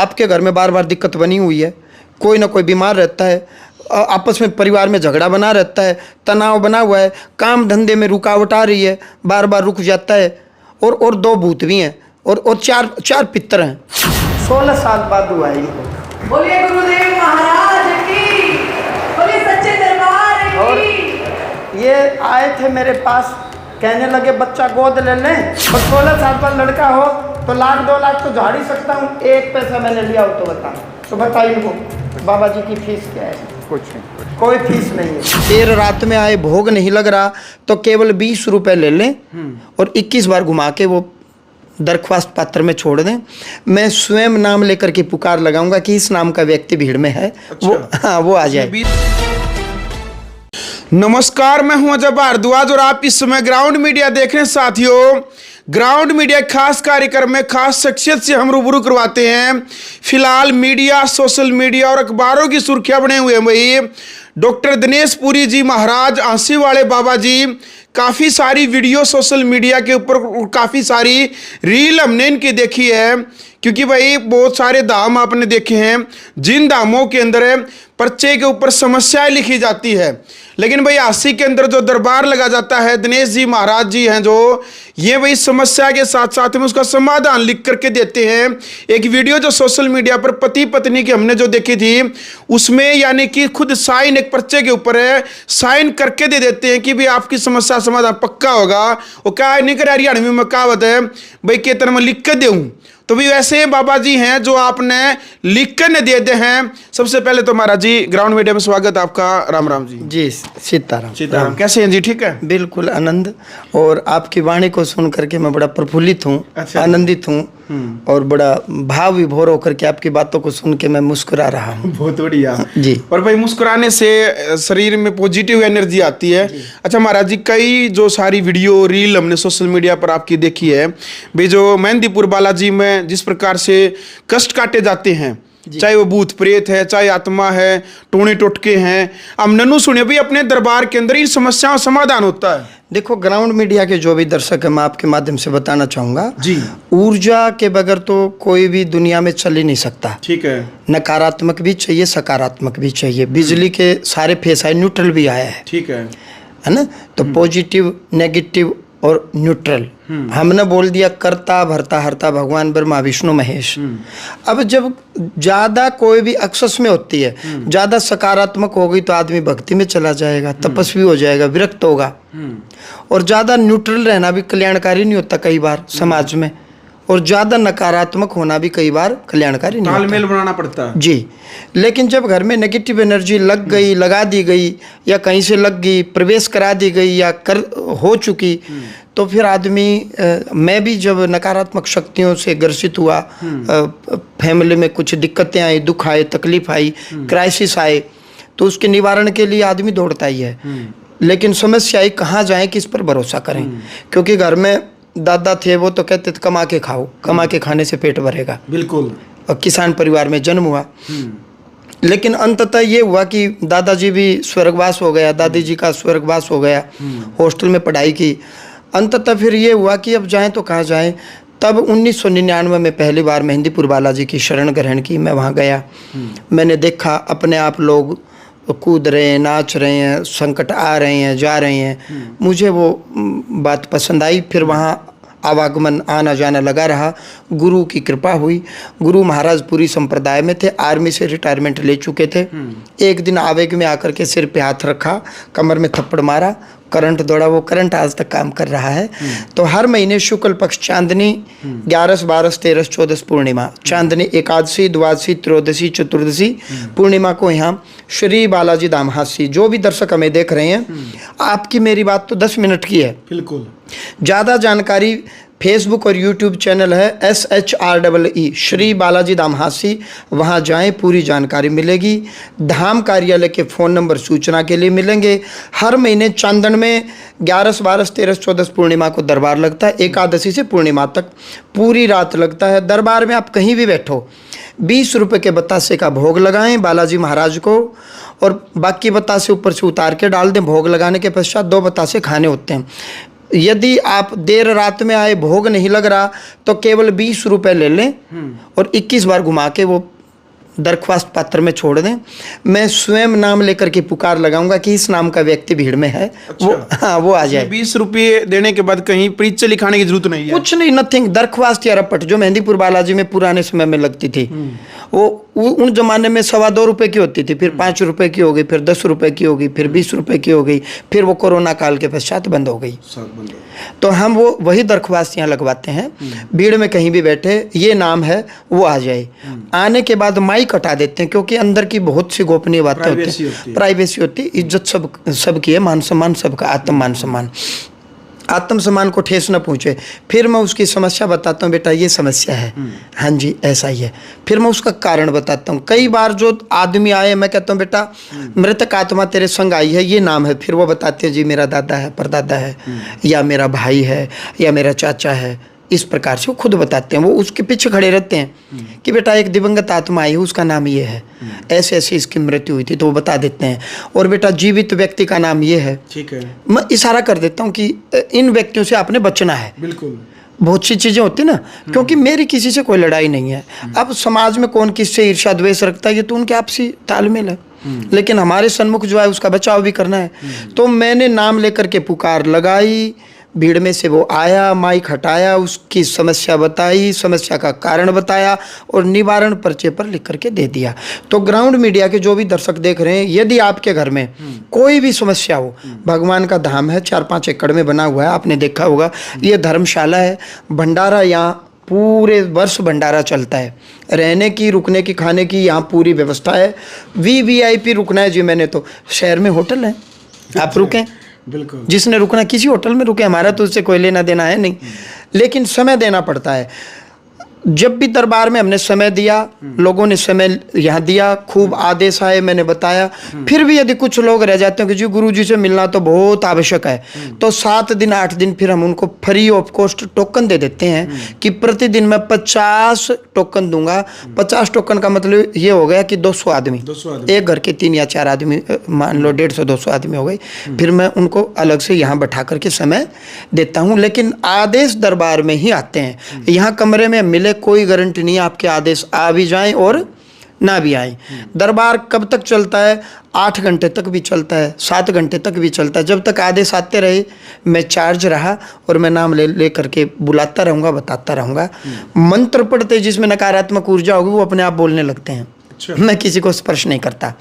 आपके घर में बार बार दिक्कत बनी हुई है, कोई ना कोई बीमार रहता है, आपस में परिवार में झगड़ा बना रहता है, तनाव बना हुआ है, काम धंधे में रुकावट आ रही है, बार बार रुक जाता है, और 2 भूत भी हैं और चार पितर हैं। 16 साल बाद हुआ है इनको। बोलिए गुरुदेव महाराज की, बोलिए सच्चे दरबार की। और ये आए थे मेरे पास, कहने लगे बच्चा गोद ले लें, और 16 साल का लड़का हो तो 1-2 लाख तो झाड़ ही सकता हूँ, 1 पैसा मैंने लिया हो तो बता। तो बताइए इनको बाबा जी की फीस क्या है? कुछ नहीं, कोई फीस नहीं है। देर रात में आए, भोग नहीं लग रहा तो केवल 20 रुपए ले लें और 21 बार घुमा के वो दरख्वास्त पात्र में छोड़ दें। मैं स्वयं नाम लेकर के पुकार लगाऊंगा कि इस नाम का व्यक्ति भीड़ में है। अच्छा। वो आ जाए। नमस्कार, मैं हूं अजय भारद्वाज और आप इस समय ग्राउंड मीडिया देख रहे हैं। साथियों, ग्राउंड मीडिया खास कार्यक्रम में खास शख्सियत से हम रूबरू करवाते हैं। फिलहाल मीडिया, सोशल मीडिया और अखबारों की सुर्खियां बने हुए हैं वही डॉक्टर दिनेश पुरी जी महाराज, आंसी वाले बाबा जी। काफ़ी सारी वीडियो सोशल मीडिया के ऊपर, काफ़ी सारी रील हमने इनकी देखी है, क्योंकि भाई बहुत सारे धाम आपने देखे हैं, जिन धामों के अंदर पर्चे के ऊपर समस्याएं लिखी जाती है, लेकिन भाई आसी के अंदर जो दरबार लगा जाता है, दिनेश जी महाराज जी हैं जो, ये भाई समस्या के साथ साथ में उसका समाधान लिख करके देते हैं। एक वीडियो जो सोशल मीडिया पर पति पत्नी की हमने जो देखी थी, उसमें यानी कि खुद साइन एक पर्चे के ऊपर है, साइन करके दे देते हैं कि भाई आपकी समस्या समाधान पक्का होगा। वो क्या नहीं करे, हरियाणवी में कहावत है भाई के तरह मैं लिख के दूँ। तो भी वैसे बाबा जी हैं जो आपने लिख कर दे दे हैं। सबसे पहले तो महाराज जी, ग्राउंड मीडिया में स्वागत आपका। राम राम जी। जी सीताराम। सीताराम, कैसे हैं जी? ठीक है, बिल्कुल आनंद। और आपकी वाणी को सुन करके मैं बड़ा प्रफुल्लित हूँ। अच्छा। आनंदित हूँ और बड़ा भाव विभोर होकर के आपकी बातों को सुन के मैं मुस्कुरा रहा हूँ। बहुत बढ़िया जी। और भाई मुस्कुराने से शरीर में पॉजिटिव एनर्जी आती है। अच्छा महाराज जी, कई जो सारी वीडियो रील हमने सोशल मीडिया पर आपकी देखी है भाई, जो मेहंदीपुर बालाजी में जिस प्रकार से कष्ट काटे जाते हैं, चाहे वो भूत प्रेत है, चाहे आत्मा है, टोने टोटके हैं, हम नन्नू सुने भी अपने दरबार के अंदर इन समस्याओं का समाधान होता है। देखो, ग्राउंड मीडिया के जो भी दर्शक है, मैं आपके माध्यम से बताना चाहूँगा जी, ऊर्जा के बगैर तो कोई भी दुनिया में चल ही नहीं सकता। ठीक है, नकारात्मक भी चाहिए, सकारात्मक भी चाहिए। बिजली के सारे फेस आए, न्यूट्रल भी आया है, ठीक है ना? तो पॉजिटिव, नेगेटिव और न्यूट्रल। हमने बोल दिया कर्ता भरता हरता भगवान ब्रह्मा विष्णु महेश। अब जब ज्यादा कोई भी एक्सेस में होती है, ज्यादा सकारात्मक हो गई तो आदमी भक्ति में चला जाएगा, तपस्वी हो जाएगा, विरक्त होगा। और ज्यादा न्यूट्रल रहना भी कल्याणकारी नहीं होता कई बार समाज में, और ज्यादा नकारात्मक होना भी कई बार कल्याणकारी नहीं होता। तालमेल बनाना पड़ता है जी। लेकिन जब घर में नेगेटिव एनर्जी लग गई, लगा दी गई, या कहीं से लग गई, प्रवेश करा दी गई, या हो चुकी, तो फिर आदमी मैं भी जब नकारात्मक शक्तियों से ग्रसित हुआ, फैमिली में कुछ दिक्कतें आई, दुख आए, तकलीफ आई, क्राइसिस आए, तो उसके निवारण के लिए आदमी दौड़ता ही है। लेकिन समस्या आई कहाँ जाए, किस पर भरोसा करें? क्योंकि घर में दादा थे, वो तो कहते थे कमा के खाओ, कमा के खाने से पेट भरेगा। बिल्कुल। और किसान परिवार में जन्म हुआ, लेकिन अंततः ये हुआ कि दादाजी भी स्वर्गवास हो गया, दादी जी का स्वर्गवास हो गया, हॉस्टल में पढ़ाई की। अंततः फिर ये हुआ कि अब जाएं तो कहाँ जाएं। तब 1999 में पहली बार मेहंदीपुर बालाजी की शरण ग्रहण की। मैं वहाँ गया, मैंने देखा अपने आप लोग कूद रहे हैं, नाच रहे हैं, संकट आ रहे हैं, जा रहे हैं। मुझे वो बात पसंद आई। फिर वहाँ आवागमन आना जाना लगा रहा। गुरु की कृपा हुई। गुरु महाराज पूरी संप्रदाय में थे, आर्मी से रिटायरमेंट ले चुके थे। एक दिन आवेग में आकर के सिर पे हाथ रखा, कमर में थप्पड़ मारा, करंट दौड़ा। वो करंट आज तक काम कर रहा है। तो हर महीने शुक्ल पक्ष चांदनी 11, 12, 13, 14 पूर्णिमा, चांदनी एकादशी, द्वादशी, त्रयोदशी, चतुर्दशी पूर्णिमा को यहाँ श्री बालाजी धाम हासी, जो भी दर्शक हमें देख रहे हैं, आपकी मेरी बात तो 10 मिनट की है। बिल्कुल। ज़्यादा जानकारी फेसबुक और यूट्यूब चैनल है SHREE श्री बालाजी धाम हासी, वहाँ जाएं, पूरी जानकारी मिलेगी। धाम कार्यालय के फ़ोन नंबर सूचना के लिए मिलेंगे। हर महीने चांदन में 11, 12, 13, 14 पूर्णिमा को दरबार लगता है। एकादशी से पूर्णिमा तक पूरी रात लगता है। दरबार में आप कहीं भी बैठो, 20 रुपये के बतासे का भोग लगाएं बालाजी महाराज को, और बाकी बतासे ऊपर से उतार के डाल दें। भोग लगाने के पश्चात 2 बतासे खाने होते हैं। यदि आप देर रात में आए, भोग नहीं लग रहा, तो केवल 20 रुपए ले लें और 21 बार घुमा के वो दरख्वास्त पत्र में छोड़ दें। मैं स्वयं नाम लेकर के पुकार लगाऊंगा कि इस नाम का व्यक्ति भीड़ में है। अच्छा। वो आ जाए। 20 रुपये देने के बाद कहीं परिचय लिखाने की जरूरत नहीं है। कुछ नहीं, नथिंग। दरख्वास्त या रपट जो मेहंदीपुर बालाजी में पुराने समय में लगती थी, वो उन जमाने में 2.25 रुपए की होती थी, फिर 5 रुपए की हो गई, फिर 10 रुपए की हो गई, फिर 20 रुपए की हो गई, फिर वो कोरोना काल के पश्चात बंद हो गई। तो हम वो वही दरख्वास्त यहाँ लगवाते हैं। भीड़ में कहीं भी बैठे, ये नाम है, वो आ जाए। आने के बाद माइक हटा देते हैं, क्योंकि अंदर की बहुत सी गोपनीय बातें होती हैं, प्राइवेसी होती है। इज्जत सबकी है, मान सम्मान सबका, आत्ममान सम्मान, आत्मसम्मान को ठेस न पहुँचे। फिर मैं उसकी समस्या बताता हूँ, बेटा ये समस्या है, हाँ जी ऐसा ही है। फिर मैं उसका कारण बताता हूँ। कई बार जो आदमी आए, मैं कहता हूँ बेटा मृतक आत्मा तेरे संग आई है, ये नाम है। फिर वो बताते हैं जी मेरा दादा है, परदादा है, या मेरा भाई है, या मेरा चाचा है। इस प्रकार से वो खुद बताते हैं। वो उसके पीछे खड़े रहते हैं कि बेटा एक दिवंगत आत्मा आई है, उसका नाम ये है, ऐसे ऐसे इसकी मृत्यु हुई थी, तो वो बता देते हैं। और बेटा जीवित व्यक्ति का नाम ये है। ठीक है। मैं इशारा कर देता हूँ कि इन व्यक्तियों से आपने बचना है। बिल्कुल। बहुत सी चीज़ें होती ना, क्योंकि मेरी किसी से कोई लड़ाई नहीं है। अब समाज में कौन किससे ईर्ष्या द्वेष रखता है, ये तो उनके आपसी तालमेल है। लेकिन हमारे सन्मुख जो है उसका बचाव भी करना है। तो मैंने नाम लेकर के पुकार लगाई, भीड़ में से वो आया, माइक हटाया, उसकी समस्या बताई, समस्या का कारण बताया और निवारण पर्चे पर लिख करके दे दिया। तो ग्राउंड मीडिया के जो भी दर्शक देख रहे हैं, यदि आपके घर में कोई भी समस्या हो, भगवान का धाम है, 4-5 एकड़ में बना हुआ है, आपने देखा होगा, ये धर्मशाला है, भंडारा यहाँ पूरे वर्ष भंडारा चलता है। रहने की, रुकने की, खाने की यहाँ पूरी व्यवस्था है। VVIP रुकना है जी, मैंने तो शहर में होटल है, आप रुकें। बिल्कुल। जिसने रुकना किसी होटल में रुके, हमारा तो उससे कोई लेना देना है नहीं, लेकिन समय देना पड़ता है। जब भी दरबार में हमने समय दिया, लोगों ने समय यहाँ दिया, खूब आदेश आए, मैंने बताया। फिर भी यदि कुछ लोग रह जाते हैं कि जी गुरुजी से मिलना तो बहुत आवश्यक है, तो 7 दिन 8 दिन फिर हम उनको फ्री ऑफ कॉस्ट टोकन दे देते हैं कि प्रतिदिन मैं 50 टोकन दूंगा। 50 टोकन का मतलब ये हो गया कि 200 आदमी, एक घर के 3 या 4 आदमी, मान लो 150-200 आदमी हो गए। फिर मैं उनको अलग से यहाँ बैठा करके समय देता हूँ। लेकिन आदेश दरबार में ही आते हैं। यहाँ कमरे में मिले कोई गारंटी नहीं है, आपके आदेश आ भी जाएं और ना भी आए। दरबार कब तक चलता है? 8 घंटे तक भी चलता है, 7 घंटे तक भी चलता है। जब तक आदेश आते रहे मैं चार्ज रहा और मैं नाम ले करके बुलाता रहूँगा, बताता रहूँगा। मंत्र पढ़ते जिसमें नकारात्मक ऊर्जा होगी वो अपने आप बोलने लगते हैं। अच्छा। मैं किसी को स्पर्श नहीं करता।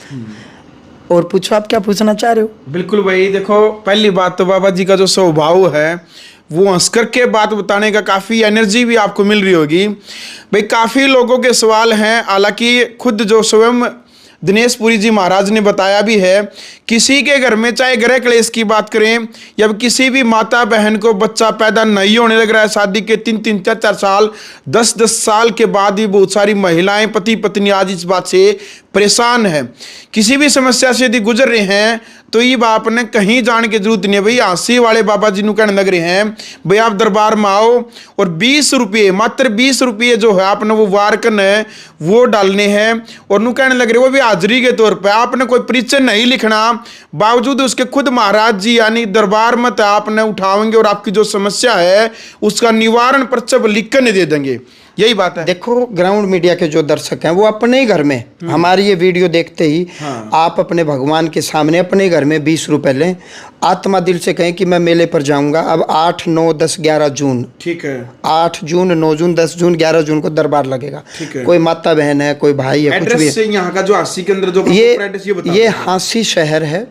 और पूछो, आप क्या पूछना चाह रहे हो? बिल्कुल भाई, देखो पहली बात तो बाबा जी का जो स्वभाव है वो हंस करके बात बताने का काफ़ी एनर्जी भी आपको मिल रही होगी। भाई काफ़ी लोगों के सवाल हैं, हालांकि खुद जो स्वयं दिनेश पुरी जी महाराज ने बताया भी है, किसी के घर में चाहे गृह क्लेश की बात करें या किसी भी माता बहन को बच्चा पैदा नहीं होने लग रहा है, शादी के 3-3, 4-4 साल, 10-10 साल के बाद भी बहुत सारी महिलाएं, पति पत्नी आज इस बात से परेशान है। किसी भी समस्या से यदि गुजर रहे हैं तो ये आपने कहीं जाने की जरूरत नहीं है। भाई हांसी वाले बाबा जी नु कहने लग रहे हैं भाई आप दरबार में आओ और 20 रुपये, मात्र 20 रुपये जो है आपने वो वार करना है, वो डालने हैं। और नु कहने लग रहे वो भी हाजिरी के तौर पे, आपने कोई परिचय नहीं लिखना, बावजूद उसके खुद महाराज जी यानी दरबार में तो आपने उठाएंगे और आपकी जो समस्या है उसका निवारण पर्चा लिख कर नहीं दे देंगे। यही बात है। देखो ग्राउंड मीडिया के जो दर्शक हैं वो अपने ही घर में हमारी ये वीडियो देखते ही आप अपने भगवान के सामने अपने घर में 20 रुपए लें, आत्मा दिल से कहें कि मैं मेले पर जाऊंगा। अब 8, 9, 10, 11 जून, ठीक है, 8 जून, 9 जून, 10 जून, 11 जून को दरबार लगेगा। कोई माता बहन है, कोई भाई है, कुछ भी है। यहाँ का जो हांसी के अंदर जो ये हांसी शहर है,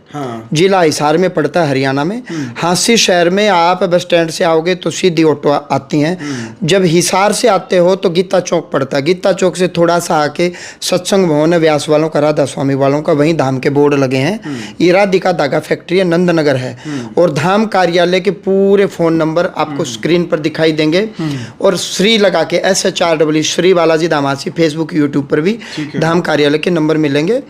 जिला हिसार में पड़ता है, हरियाणा में। हांसी शहर में आप बस स्टैंड से आओगे तो सीधी ऑटो आती हैं। जब हिसार से आते हो तो गीता चौक पड़ता है, गीता चौक से थोड़ा सा आके सत्संग भवन है व्यास वालों का, राधा स्वामी वालों का, वहीं धाम के बोर्ड लगे हैं। ये राधिका धागा फैक्ट्री है, नंदनगर है। और धाम कार्यालय के पूरे फोन नंबर आपको स्क्रीन पर दिखाई देंगे। और श्री लगा के SHRW श्री बालाजी धामासी, फेसबुक यूट्यूब पर भी धाम कार्यालय के नंबर मिलेंगे।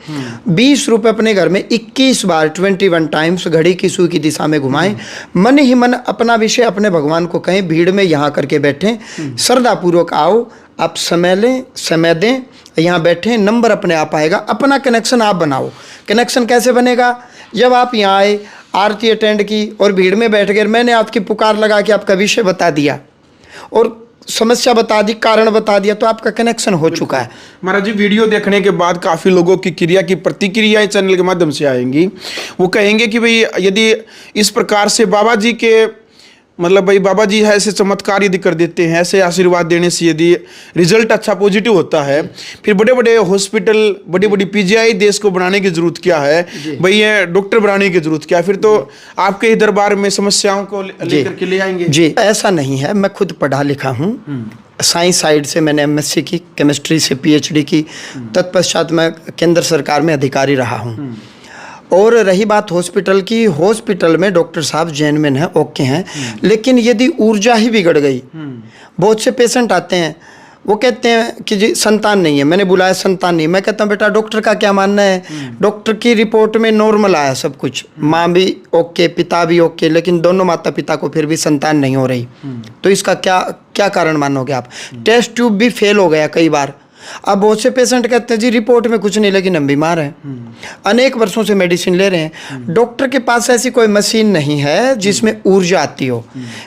20 रुपए अपने घर में 21 बार 21 टाइम्स घड़ी की सुई की दिशा में घुमाएं। मन ही मन अपना विषय अपने भगवान को कहें, भीड़ में यहाँ करके बैठें, श्रद्धापूर्वक आओ, आप समय लें, समय दें, यहाँ बैठें, नंबर अपने आप आएगा। अपना कनेक्शन आप बनाओ। कनेक्शन कैसे बनेगा? जब आप यहाँ आए, आरती अटेंड की और भीड़ में बैठ गए। मैंने आपकी पुकार लगा के आपका विषय बता दिया और समस्या बता दी, कारण बता दिया, तो आपका कनेक्शन हो चुका है। महाराज जी, वीडियो देखने के बाद काफ़ी लोगों की क्रिया की प्रतिक्रियाएं चैनल के माध्यम से आएंगी। वो कहेंगे कि भाई यदि इस प्रकार से बाबा जी के मतलब भाई बाबा जी है ऐसे चमत्कार यदि कर देते हैं, ऐसे आशीर्वाद देने से यदि रिजल्ट अच्छा पॉजिटिव होता है, फिर बड़े बड़े हॉस्पिटल, बड़ी बड़ी पीजीआई देश को बनाने की जरूरत क्या है भाई, ये डॉक्टर बनाने की जरूरत क्या है? फिर तो आपके ही दरबार में समस्याओं को लेकर के ले आएंगे। जी, ऐसा नहीं है। मैं खुद पढ़ा लिखा हूँ, साइंस साइड से मैंने एमएससी की, केमिस्ट्री से पीएचडी की, तत्पश्चात मैं केंद्र सरकार में अधिकारी रहा हूँ। और रही बात हॉस्पिटल की, हॉस्पिटल में डॉक्टर साहब जेन्युइन हैं, ओके हैं, लेकिन यदि ऊर्जा ही बिगड़ गई, बहुत से पेशेंट आते हैं वो कहते हैं कि जी संतान नहीं है, मैंने बुलाया संतान नहीं। मैं कहता हूँ बेटा डॉक्टर का क्या मानना है? डॉक्टर की रिपोर्ट में नॉर्मल आया सब कुछ, माँ भी ओके, पिता भी ओके, लेकिन दोनों माता पिता को फिर भी संतान नहीं हो रही, तो इसका क्या कारण मानोगे आप? टेस्ट ट्यूब भी फेल हो गया कई बार। अब बहुत से पेशेंट कहते हैं जी रिपोर्ट में कुछ नहीं, लेकिन हम बीमार हैं, अनेक वर्षों से मेडिसिन ले रहे हैं। डॉक्टर के पास ऐसी कोई मशीन नहीं है जिसमें ऊर्जा आती हो।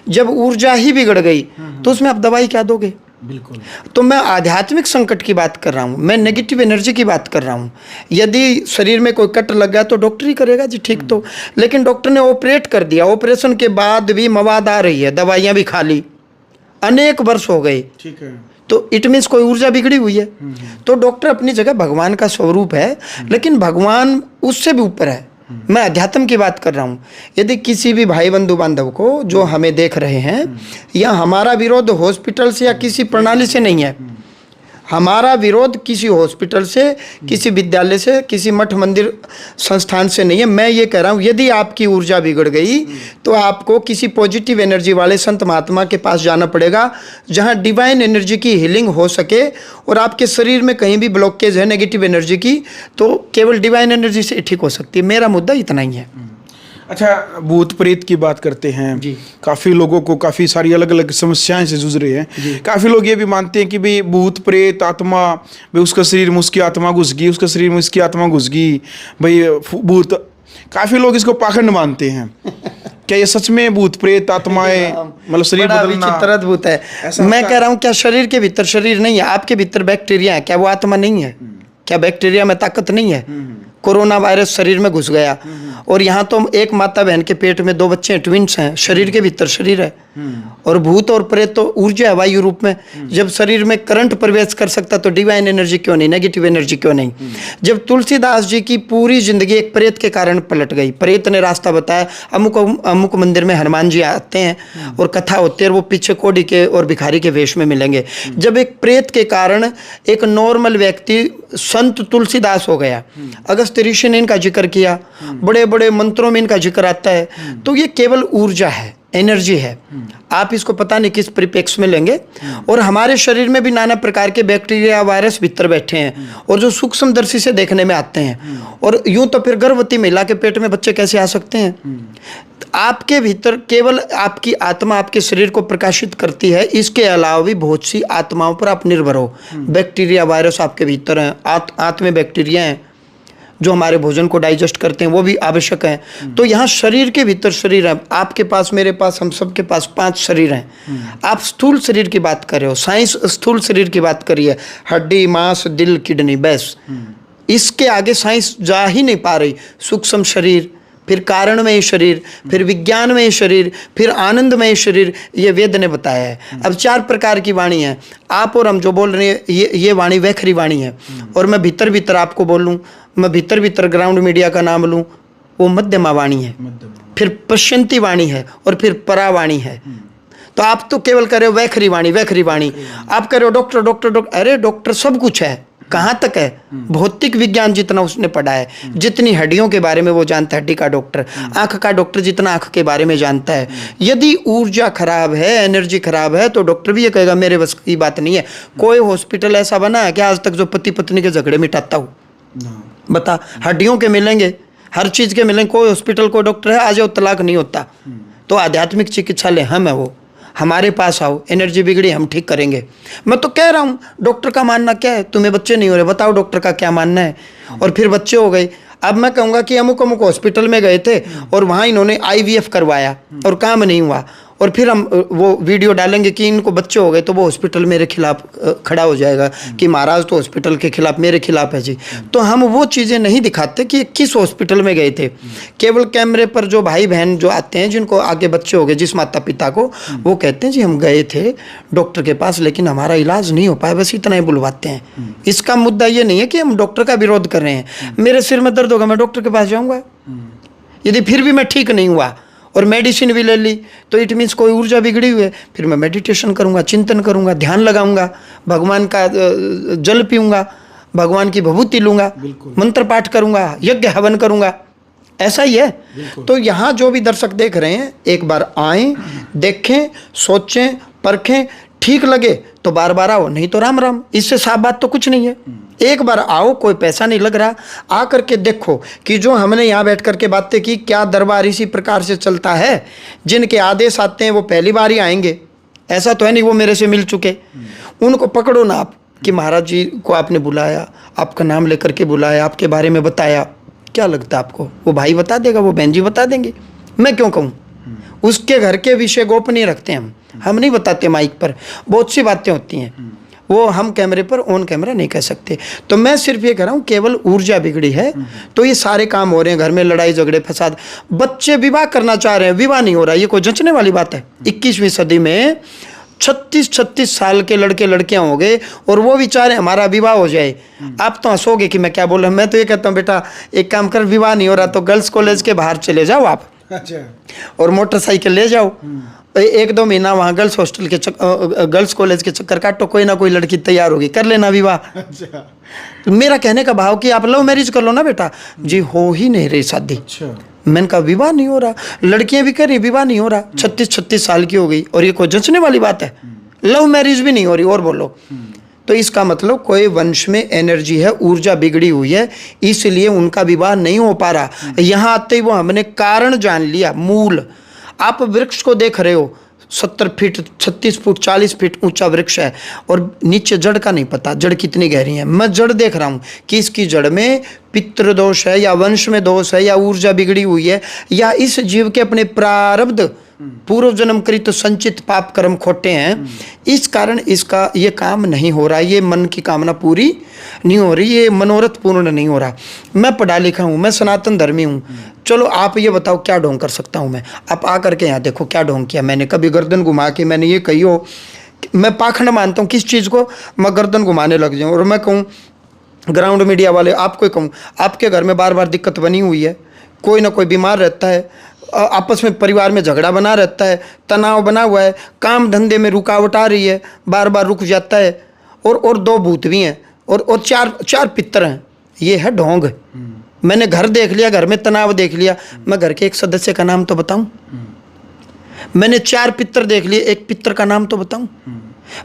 जब ऊर्जा ही बिगड़ गई तो उसमें आप दवाई क्या दोगे? बिल्कुल। तो मैं आध्यात्मिक संकट की बात कर रहा हूँ, मैं नेगेटिव एनर्जी की बात कर रहा हूँ। यदि शरीर में कोई कट लग गया तो डॉक्टर ही करेगा जी, ठीक तो, लेकिन डॉक्टर ने ऑपरेट कर दिया, ऑपरेशन के बाद भी मवाद आ रही है, दवाइयाँ भी खा ली, अनेक वर्ष हो गए, ठीक है, तो इट मीन्स कोई ऊर्जा बिगड़ी हुई है। तो डॉक्टर अपनी जगह भगवान का स्वरूप है, लेकिन भगवान उससे भी ऊपर है। मैं अध्यात्म की बात कर रहा हूँ। यदि किसी भी भाई बंधु बांधव को जो हमें देख रहे हैं, या हमारा विरोध हॉस्पिटल से या किसी प्रणाली से नहीं है, हमारा विरोध किसी हॉस्पिटल से, किसी विद्यालय से, किसी मठ मंदिर संस्थान से नहीं है। मैं ये कह रहा हूँ यदि आपकी ऊर्जा बिगड़ गई तो आपको किसी पॉजिटिव एनर्जी वाले संत महात्मा के पास जाना पड़ेगा, जहाँ डिवाइन एनर्जी की हीलिंग हो सके। और आपके शरीर में कहीं भी ब्लॉकेज है नेगेटिव एनर्जी की, तो केवल डिवाइन एनर्जी से ठीक हो सकती है। मेरा मुद्दा इतना ही है। अच्छा, भूत प्रेत की बात करते हैं जी। काफ़ी लोगों को काफ़ी सारी अलग अलग समस्याएं से जूझ रहे हैं। काफ़ी लोग ये भी मानते हैं कि भाई भूत प्रेत आत्मा, भाई उसका शरीर में उसकी आत्मा घुस गई, उसका शरीर में उसकी आत्मा घुस गई, भाई भूत। काफ़ी लोग इसको पाखंड मानते हैं। क्या ये सच में भूत प्रेत आत्माएं मतलब शरीर बड़ा बदलना विचित्र अद्भुत है। मैं कह रहा हूँ क्या शरीर के भीतर शरीर नहीं है? आपके भीतर बैक्टीरिया है, क्या वो आत्मा नहीं है? क्या बैक्टीरिया में ताकत नहीं है? कोरोना वायरस शरीर में घुस गया, और यहाँ तो एक माता बहन के पेट में 2 बच्चे हैं, ट्विंस हैं, शरीर के भीतर शरीर है। और भूत और प्रेत तो ऊर्जा है वायु रूप में। जब शरीर में करंट प्रवेश कर सकता तो डिवाइन एनर्जी क्यों नहीं, नेगेटिव एनर्जी क्यों नहीं? जब तुलसीदास जी की पूरी जिंदगी एक प्रेत के कारण पलट गई, प्रेत ने रास्ता बताया, अमुक अमुक मंदिर में हनुमान जी आते हैं और कथा होती है, और वो पीछे कोड़ी के और भिखारी के वेश में मिलेंगे। जब एक प्रेत के कारण एक नॉर्मल व्यक्ति संत तुलसीदास हो गया, अगस्त ऋषि ने इनका जिक्र किया, बड़े बड़े मंत्रों में इनका जिक्र आता है, तो ये केवल ऊर्जा है, एनर्जी है। आप इसको पता नहीं किस परिप्रेक्ष्य में लेंगे। और हमारे शरीर में भी नाना प्रकार के बैक्टीरिया वायरस भीतर बैठे हैं, और जो सूक्ष्म दर्शी से देखने में आते हैं। और यूं तो फिर गर्भवती महिला के पेट में बच्चे कैसे आ सकते हैं? आपके भीतर केवल आपकी आत्मा आपके शरीर को प्रकाशित करती है, इसके अलावा भी बहुत सी आत्माओं पर आप निर्भर हो। बैक्टीरिया वायरस आपके भीतर हैं, आत्म बैक्टीरिया हैं जो हमारे भोजन को डाइजेस्ट करते हैं, वो भी आवश्यक हैं। तो यहाँ शरीर के भीतर शरीर है। आपके पास, मेरे पास, हम सब के पास 5 शरीर हैं। आप स्थूल शरीर की बात कर रहे हो, साइंस स्थूल शरीर की बात करिए, हड्डी, मांस, दिल, किडनी, बस। इसके आगे साइंस जा ही नहीं पा रही। सूक्ष्म शरीर, फिर कारणमय शरीर, फिर विज्ञानमय शरीर, फिर आनंदमय शरीर, ये वेद ने बताया है। अब 4 प्रकार की वाणी है। आप और हम जो बोल रहे हैं, ये वाणी वैखरी वाणी है। और मैं भीतर भीतर आपको बोलूँ, मैं भीतर भीतर ग्राउंड मीडिया का नाम लूँ, वो मध्यमा वाणी है, फिर पश्यंती वाणी है, और फिर परावाणी है। तो आप तो केवल कह रहे हो वैखरी वाणी, वैखरी वाणी। आप कह रहे हो डॉक्टर डॉक्टर डॉक्टर, अरे डॉक्टर सब कुछ है। कहाँ तक है? भौतिक विज्ञान जितना उसने पढ़ा है, जितनी हड्डियों के बारे में वो जानता है, हड्डी का डॉक्टर, आंख का डॉक्टर जितना आंख के बारे में जानता है। यदि ऊर्जा खराब है, एनर्जी खराब है, तो डॉक्टर भी ये कहेगा मेरे बस की बात नहीं है। कोई हॉस्पिटल ऐसा बना है क्या आज तक जो पति पत्नी के झगड़े मिटाता हो? बता, हड्डियों के मिलेंगे, हर चीज के मिलेंगे। कोई हॉस्पिटल, कोई डॉक्टर है आ जाओ तलाक नहीं होता। तो आध्यात्मिक चिकित्सालय हम है, वो हमारे पास आओ, एनर्जी बिगड़ी हम ठीक करेंगे। मैं तो कह रहा हूँ, डॉक्टर का मानना क्या है? तुम्हें बच्चे नहीं हो रहे, बताओ डॉक्टर का क्या मानना है? और फिर बच्चे हो गए, अब मैं कहूँगा कि अमुक अमुक हॉस्पिटल में गए थे और वहाँ इन्होंने IVF करवाया और काम नहीं हुआ, और फिर हम वो वीडियो डालेंगे कि इनको बच्चे हो गए तो वो हॉस्पिटल मेरे खिलाफ खड़ा हो जाएगा कि महाराज तो हॉस्पिटल के खिलाफ मेरे खिलाफ है जी। तो हम वो चीज़ें नहीं दिखाते कि किस हॉस्पिटल में गए थे। केवल कैमरे पर जो भाई बहन जो आते हैं जिनको आगे बच्चे हो गए, जिस माता पिता को, वो कहते हैं जी हम गए थे डॉक्टर के पास लेकिन हमारा इलाज नहीं हो पाया, बस इतना ही बुलवाते हैं। इसका मुद्दा ये नहीं है कि हम डॉक्टर का विरोध कर रहे हैं। मेरे सिर में दर्द होगा, मैं डॉक्टर के पास जाऊँगा। यदि फिर भी मैं ठीक नहीं हुआ और मेडिसिन भी ले ली तो इट मीन्स कोई ऊर्जा बिगड़ी हुई है, फिर मैं मेडिटेशन करूँगा, चिंतन करूँगा, ध्यान लगाऊंगा, भगवान का जल पीऊँगा, भगवान की विभूति लूँगा, मंत्र पाठ करूँगा, यज्ञ हवन करूँगा, ऐसा ही है। तो यहाँ जो भी दर्शक देख रहे हैं एक बार आएँ, देखें, सोचें, परखें, ठीक लगे तो बार बार आओ, नहीं तो राम राम। इससे साफ बात तो कुछ नहीं है। एक बार आओ, कोई पैसा नहीं लग रहा, आ करके देखो कि जो हमने यहाँ बैठ करके बातें की क्या दरबार इसी प्रकार से चलता है। जिनके आदेश आते हैं वो पहली बार ही आएंगे, ऐसा तो है नहीं वो मेरे से मिल चुके। उनको पकड़ो ना आप कि महाराज जी को आपने बुलाया, आपका नाम लेकर के बुलाया, आपके बारे में बताया, क्या लगता है आपको वो भाई बता देगा, वो बहन जी बता देंगे? मैं क्यों कहूँ? उसके घर के विषय गोपनीय रखते हैं हम नहीं बताते माइक पर। बहुत सी बातें होती हैं वो हम कैमरे पर ऑन कैमरा नहीं कह सकते। तो मैं सिर्फ ये कह रहा हूँ केवल ऊर्जा बिगड़ी है तो ये सारे काम हो रहे हैं, घर में लड़ाई झगड़े फसाद। बच्चे विवाह करना चाह रहे हैं, विवाह नहीं हो रहा, ये कोई जंचने वाली बात है? 21वीं सदी में 36 साल के लड़के लड़कियां हो गए और वो विचारे हमारा विवाह हो जाए। आप तो हंसोगे कि मैं क्या बोल रहा हूँ। मैं तो ये कहता हूँ बेटा एक काम कर, विवाह नहीं हो रहा तो गर्ल्स कॉलेज के बाहर चले जाओ आप, अच्छा, और मोटरसाइकिल ले जाओ, 1-2 महीना वहाँ गर्ल्स हॉस्टल के गर्ल्स कॉलेज के चक्कर काटो, कोई ना कोई लड़की तैयार होगी, कर लेना विवाह। अच्छा, मेरा कहने का भाव कि आप लव मैरिज कर लो ना बेटा जी। हो ही नहीं रही शादी। अच्छा, मैंने कहा विवाह नहीं हो रहा, लड़कियां भी कर रही विवाह नहीं हो रहा, 36 साल की हो गई और ये कोई जंचने वाली बात है? लव मैरिज भी नहीं हो रही और बोलो। तो इसका मतलब कोई वंश में एनर्जी है, ऊर्जा बिगड़ी हुई है, इसलिए उनका विवाह नहीं हो पा रहा। यहाँ आते ही वो हमने कारण जान लिया, मूल। आप वृक्ष को देख रहे हो, 70 फीट 36 फुट 40 फीट ऊंचा वृक्ष है और नीचे जड़ का नहीं पता, जड़ कितनी गहरी है। मैं जड़ देख रहा हूँ कि इसकी जड़ में पितृ दोष है या वंश में दोष है या ऊर्जा बिगड़ी हुई है या इस जीव के अपने प्रारब्ध पूर्व जन्म कृत संचित पाप कर्म खोटे हैं, इस कारण इसका ये काम नहीं हो रहा, ये मन की कामना पूरी नहीं हो रही, ये मनोरथ पूर्ण नहीं हो रहा। मैं पढ़ा लिखा हूँ, मैं सनातन धर्मी हूँ, चलो आप ये बताओ क्या ढोंग कर सकता हूँ मैं? आप आ करके यहाँ देखो क्या ढोंग किया मैंने। कभी गर्दन घुमा के मैंने ये कही हो, मैं पाखंड मानता हूँ किस चीज़ को, मैं गर्दन घुमाने लग जाऊँ और मैं कहूँ ग्राउंड मीडिया वाले आपको कहूँ आपके घर में बार बार दिक्कत बनी हुई है, कोई ना कोई बीमार रहता है, आपस में परिवार में झगड़ा बना रहता है, तनाव बना हुआ है, काम धंधे में रुकावट आ रही है, बार बार रुक जाता है, और 2 भूत भी हैं और 4 पितर हैं। ये है ढोंग। मैंने घर देख लिया, घर में तनाव देख लिया, मैं घर के एक सदस्य का नाम तो बताऊं? मैंने 4 पितर देख लिए, एक पितर का नाम तो बताऊं?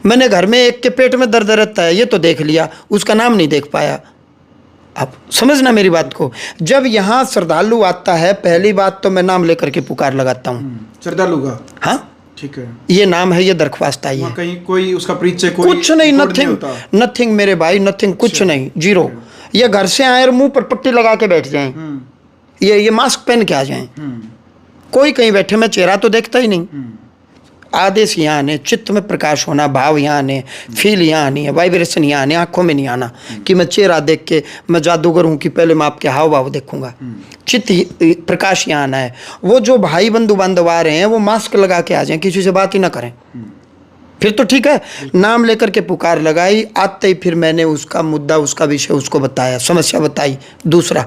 मैंने घर में एक के पेट में दर्द रहता है, ये तो देख लिया, उसका नाम नहीं देख पाया। आप समझना मेरी बात को। जब यहाँ श्रद्धालु आता है, पहली बात तो मैं नाम लेकर के पुकार लगाता हूँ, श्रद्धालु का, हाँ ठीक है, ये नाम है, ये दरख्वास्त आई है। कहीं कोई उसका परिचय कोई कुछ नहीं, नथिंग मेरे भाई, नथिंग, कुछ नहीं, जीरो। ये घर से आए और मुंह पर पट्टी लगा के बैठ जाएं, ये मास्क पहन के आ जाएं, कोई कहीं बैठे मैं चेहरा तो देखता ही नहीं। आदेश यहाँ आने, चित्त में प्रकाश होना, भाव यहाँ आने, फील यहाँ आनी है, वाइब्रेशन यहाँ आने, आंखों में नहीं आना कि मैं चेहरा देख के मैं जादूगर हूँ कि पहले मैं आपके हाव भाव देखूंगा। चित्त प्रकाश यहाँ आना है। वो जो भाई बंधु बांधव आ रहे हैं वो मास्क लगा के आ जाएं, किसी से बात ही ना करें, फिर तो ठीक है। नाम लेकर के पुकार लगाई, आते ही फिर मैंने उसका मुद्दा, उसका विषय उसको बताया, समस्या बताई। दूसरा,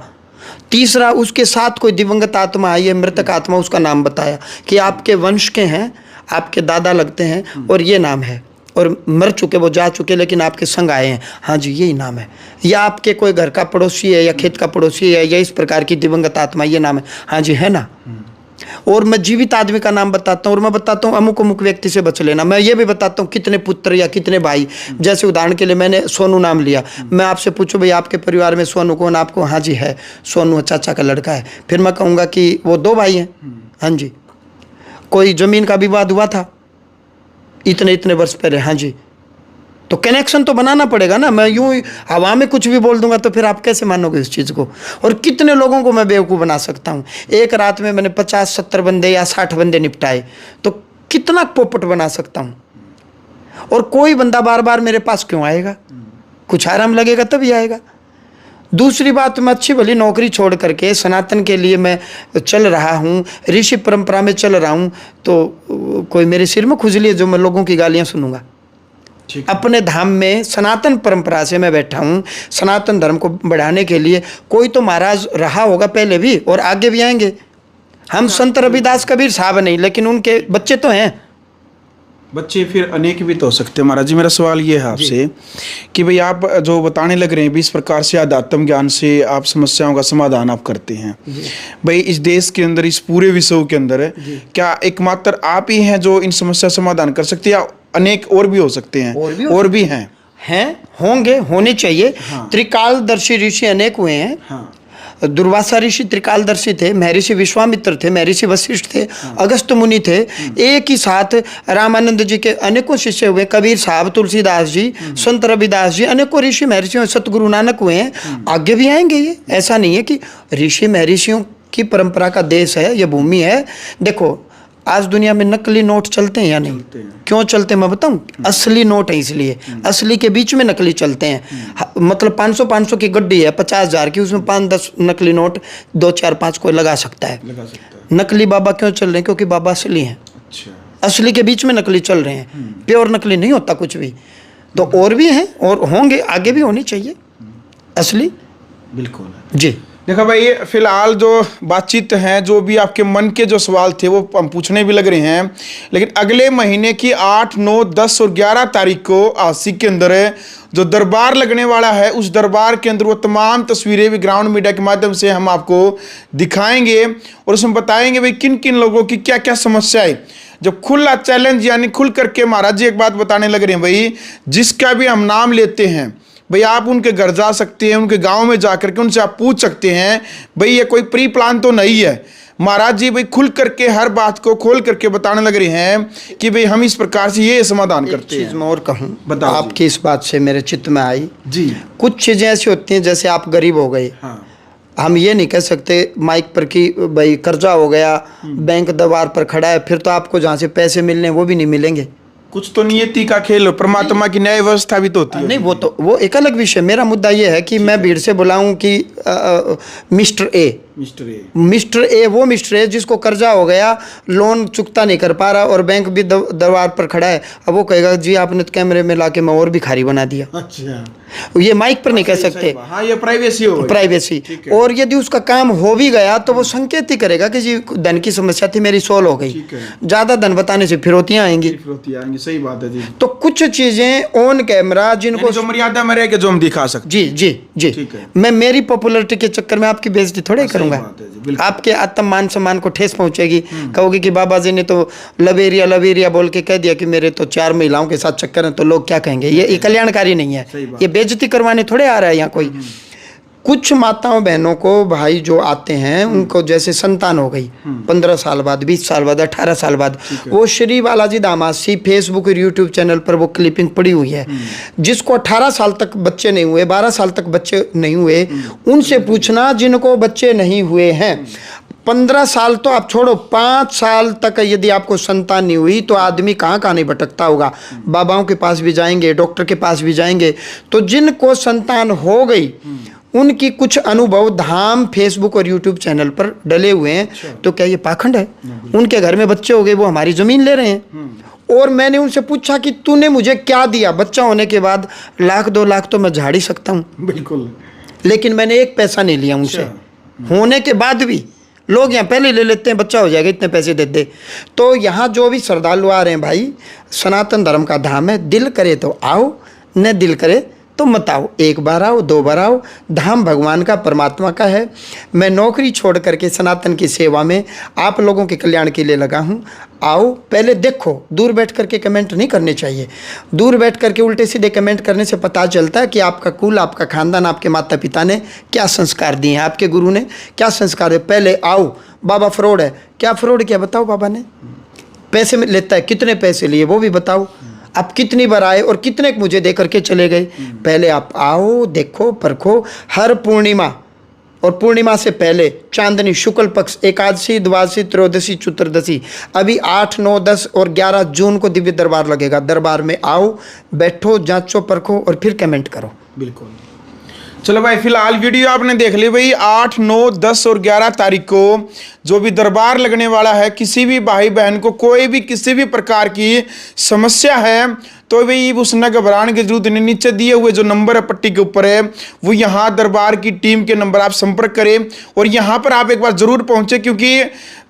तीसरा, उसके साथ कोई दिवंगत आत्मा आई है, मृतक आत्मा, उसका नाम बताया कि आपके वंश के हैं, आपके दादा लगते हैं और ये नाम है, और मर चुके, वो जा चुके, लेकिन आपके संग आए हैं, हाँ जी यही नाम है। या आपके कोई घर का पड़ोसी है या खेत का पड़ोसी है या इस प्रकार की दिवंगत आत्मा, ये नाम है, हाँ जी है ना। और मैं जीवित आदमी का नाम बताता हूँ और मैं बताता हूँ अमुक अमुक व्यक्ति से बच लेना। मैं ये भी बताता हूँ कितने पुत्र या कितने भाई। जैसे उदाहरण के लिए मैंने सोनू नाम लिया, मैं आपसे पूछूं भाई आपके परिवार में सोनू कौन? आपको हाँ जी है, सोनू चाचा का लड़का है। फिर मैं कहूँगा कि वो 2 भाई हैं, हाँ जी। कोई ज़मीन का विवाद हुआ था इतने वर्ष पहले, हाँ जी, तो कनेक्शन तो बनाना पड़ेगा ना। मैं यूं ही हवा में कुछ भी बोल दूंगा तो फिर आप कैसे मानोगे इस चीज़ को? और कितने लोगों को मैं बेवकूफ़ बना सकता हूँ? एक रात में मैंने 50-70 बंदे या 60 बंदे निपटाए, तो कितना पोपट बना सकता हूँ? और कोई बंदा बार बार मेरे पास क्यों आएगा? कुछ आराम लगेगा तभी आएगा। दूसरी बात, मैं अच्छी भली नौकरी छोड़ करके सनातन के लिए मैं चल रहा हूँ, ऋषि परंपरा में चल रहा हूँ, तो कोई मेरे सिर में खुजली है जो मैं लोगों की गालियाँ सुनूंगा? अपने धाम में सनातन परंपरा से मैं बैठा हूँ, सनातन धर्म को बढ़ाने के लिए। कोई तो महाराज रहा होगा पहले भी और आगे भी आएंगे। हम संत रविदास कबीर साहब नहीं, लेकिन उनके बच्चे तो हैं। बच्चे फिर अनेक भी तो हो सकते हैं। महाराज जी, मेरा सवाल ये है आपसे कि भाई आप जो बताने लग रहे हैं 20 प्रकार से आध्यात्म ज्ञान से आप समस्याओं का समाधान आप करते हैं। भाई इस देश के अंदर, इस पूरे विश्व के अंदर क्या एकमात्र आप ही हैं जो इन समस्या समाधान कर सकते हैं, या अनेक और भी हो सकते हैं? और भी हैं, होंगे, होने चाहिए। हाँ। त्रिकालदर्शी ऋषि अनेक हुए हैं। हाँ। दुर्वासा ऋषि त्रिकालदर्शी थे, महर्षि विश्वामित्र थे, महर्षि वशिष्ठ थे, हाँ। अगस्त मुनि थे। एक ही साथ रामानंद जी के अनेकों शिष्य हुए, कबीर साहब, तुलसीदास जी, संत रविदास जी, अनेकों ऋषि महर्षियों, सतगुरु नानक हुए हैं। आगे भी आएंगे। ये ऐसा नहीं है कि ऋषि महर्षियों की परंपरा का देश है, यह भूमि है। देखो, आज दुनिया में नकली नोट चलते हैं या नहीं? क्यों चलते हैं मैं बताऊं? असली नोट है इसलिए। असली के बीच में नकली चलते हैं। मतलब 500 की गड्डी है 50,000 की, उसमें 5-10 नकली नोट 2-4-5 कोई लगा सकता है। नकली बाबा क्यों चल रहे हैं? क्योंकि बाबा असली हैं। असली के बीच में नकली चल रहे हैं। प्योर नकली नहीं होता कुछ भी। तो और भी हैं और होंगे, आगे भी होनी चाहिए असली। बिल्कुल जी। देखो भाई, फिलहाल जो बातचीत है, जो भी आपके मन के जो सवाल थे वो हम पूछने भी लग रहे हैं, लेकिन अगले महीने की 8, 9, 10 और 11 तारीख को आसिक के अंदर जो दरबार लगने वाला है, उस दरबार के अंदर वो तमाम तस्वीरें भी ग्राउंड मीडिया के माध्यम से हम आपको दिखाएंगे और उसमें बताएंगे भाई किन किन लोगों की क्या क्या समस्याएं। जब खुला चैलेंज, यानी खुल करके महाराज जी एक बात बताने लग रहे हैं, भाई जिसका भी हम नाम लेते हैं भाई आप उनके घर जा सकते हैं, उनके गांव में जाकर के उनसे आप पूछ सकते हैं। भाई ये कोई प्री प्लान तो नहीं है। महाराज जी भाई खुल करके हर बात को खोल करके बताने लग रहे हैं कि भाई हम इस प्रकार से ये समाधान करते हैं। चीज़ मैं और कहूँ, बताओ। आपकी इस बात से मेरे चित्त में आई जी। कुछ चीज़ें ऐसी होती हैं, जैसे आप गरीब हो गए। हाँ। हम ये नहीं कह सकते माइक पर कि भाई कर्जा हो गया, बैंक दरबार पर खड़ा है, फिर तो आपको जहाँ से पैसे मिलने वो भी नहीं मिलेंगे। कुछ तो नियति का खेल, परमात्मा की न्याय व्यवस्था भी तो होती है। नहीं, वो एक अलग विषय। मेरा मुद्दा ये है कि मैं भीड़ से बुलाऊं कि मिस्टर ए वो मिस्टर ए जिसको कर्जा हो गया, लोन चुकता नहीं कर पा रहा और बैंक भी दरबार पर खड़ा है। अब वो कहेगा जी आपने तो कैमरे में लाके मैं और भिखारी बना दिया। अच्छा, ये माइक पर नहीं कह सकते। हाँ, ये प्राइवेसी हो गई। प्राइवेसी। और यदि उसका काम हो भी गया तो वो संकेत ही करेगा कि जी धन की समस्या थी, मेरी सोल्व हो गई। ज्यादा धन बताने से फिरौतियां आएंगी। सही बात है जी। तो कुछ चीजें ऑन कैमरा जिनको जो मर्यादा में रह के जो हम दिखा सकते। जी जी जी। मैं मेरी पॉपुलैरिटी के चक्कर में आपकी बेइज्जती थोड़े करूंगा। आपके आत्म मान सम्मान को ठेस पहुंचेगी। कहोगे कि बाबा जी ने तो लवेरिया बोल के कह दिया कि मेरे तो 4 महिलाओं के साथ चक्कर है, तो लोग क्या कहेंगे? ये कल्याणकारी नहीं है। ये बेइज्जती करवाने थोड़े आ रहा है यहाँ कोई। कुछ माताओं बहनों को भाई जो आते हैं उनको जैसे संतान हो गई 15 साल बाद, 20 साल बाद, 18 साल बाद, वो श्री बालाजी दामासी फेसबुक और यूट्यूब चैनल पर वो क्लिपिंग पड़ी हुई है। जिसको 18 साल तक बच्चे नहीं हुए, 12 साल तक बच्चे नहीं हुए, उनसे पूछना जिनको बच्चे नहीं हुए हैं। 15 साल तो आप छोड़ो, 5 साल तक यदि आपको संतान नहीं हुई तो आदमी कहाँ कहाँ नहीं भटकता होगा। बाबाओं के पास भी जाएंगे, डॉक्टर के पास भी जाएंगे। तो जिनको संतान हो गई उनकी कुछ अनुभव धाम फेसबुक और यूट्यूब चैनल पर डले हुए हैं। तो क्या ये पाखंड है? उनके घर में बच्चे हो गए, वो हमारी जमीन ले रहे हैं। और मैंने उनसे पूछा कि तूने मुझे क्या दिया? बच्चा होने के बाद 1-2 लाख तो मैं झाड़ ही सकता हूँ। बिल्कुल। लेकिन मैंने एक पैसा नहीं लिया उनसे। होने के बाद भी लोग यहाँ पहले ले लेते हैं, बच्चा हो जाएगा इतने पैसे दे दे। तो यहाँ जो भी श्रद्धालु आ रहे हैं भाई, सनातन धर्म का धाम है। दिल करे तो आओ, न दिल करे तो मत आओ। 1 बार आओ, 2 बार आओ। धाम भगवान का, परमात्मा का है। मैं नौकरी छोड़ करके सनातन की सेवा में आप लोगों के कल्याण के लिए लगा हूँ। आओ, पहले देखो। दूर बैठ करके कमेंट नहीं करने चाहिए। दूर बैठ करके उल्टे सीधे कमेंट करने से पता चलता है कि आपका कुल, आपका खानदान, आपके माता पिता ने क्या संस्कार दिए हैं, आपके गुरु ने क्या संस्कार है। पहले आओ। बाबा फ्रॉड है, क्या फ्रॉड किया बताओ बाबा ने? पैसे में लेता है, कितने पैसे लिए वो भी बताओ। आप कितनी बार आए और कितने मुझे दे करके चले गए। पहले आप आओ, देखो, परखो। हर पूर्णिमा और पूर्णिमा से पहले चांदनी, शुक्ल पक्ष, एकादशी, द्वादशी, त्रयोदशी, चतुर्दशी, अभी 8, 9, 10 और 11 जून को दिव्य दरबार लगेगा। दरबार में आओ, बैठो, जांचो, परखो और फिर कमेंट करो। बिल्कुल। चलो भाई, फिलहाल वीडियो आपने देख ली भाई। 8, 9, 10 और 11 तारीख को जो भी दरबार लगने वाला है, किसी भी भाई बहन को कोई भी किसी भी प्रकार की समस्या है तो भाई उसने घबराने की जरूरत नहीं। नीचे दिए हुए जो नंबर है पट्टी के ऊपर है, वो यहाँ दरबार की टीम के नंबर, आप संपर्क करें और यहाँ पर आप एक बार जरूर पहुँचे, क्योंकि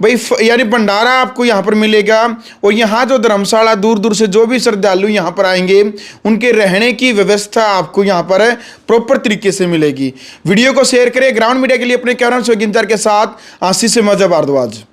भाई यानी भंडारा आपको यहाँ पर मिलेगा। और यहाँ जो धर्मशाला दूर दूर से जो भी श्रद्धालु यहाँ पर आएंगे, उनके रहने की व्यवस्था आपको यहाँ पर प्रॉपर तरीके से मिलेगी। वीडियो को शेयर करें। ग्राउंड मीडिया के लिए अपने कैमरा के साथ आशीष से मजा भारद्वाज।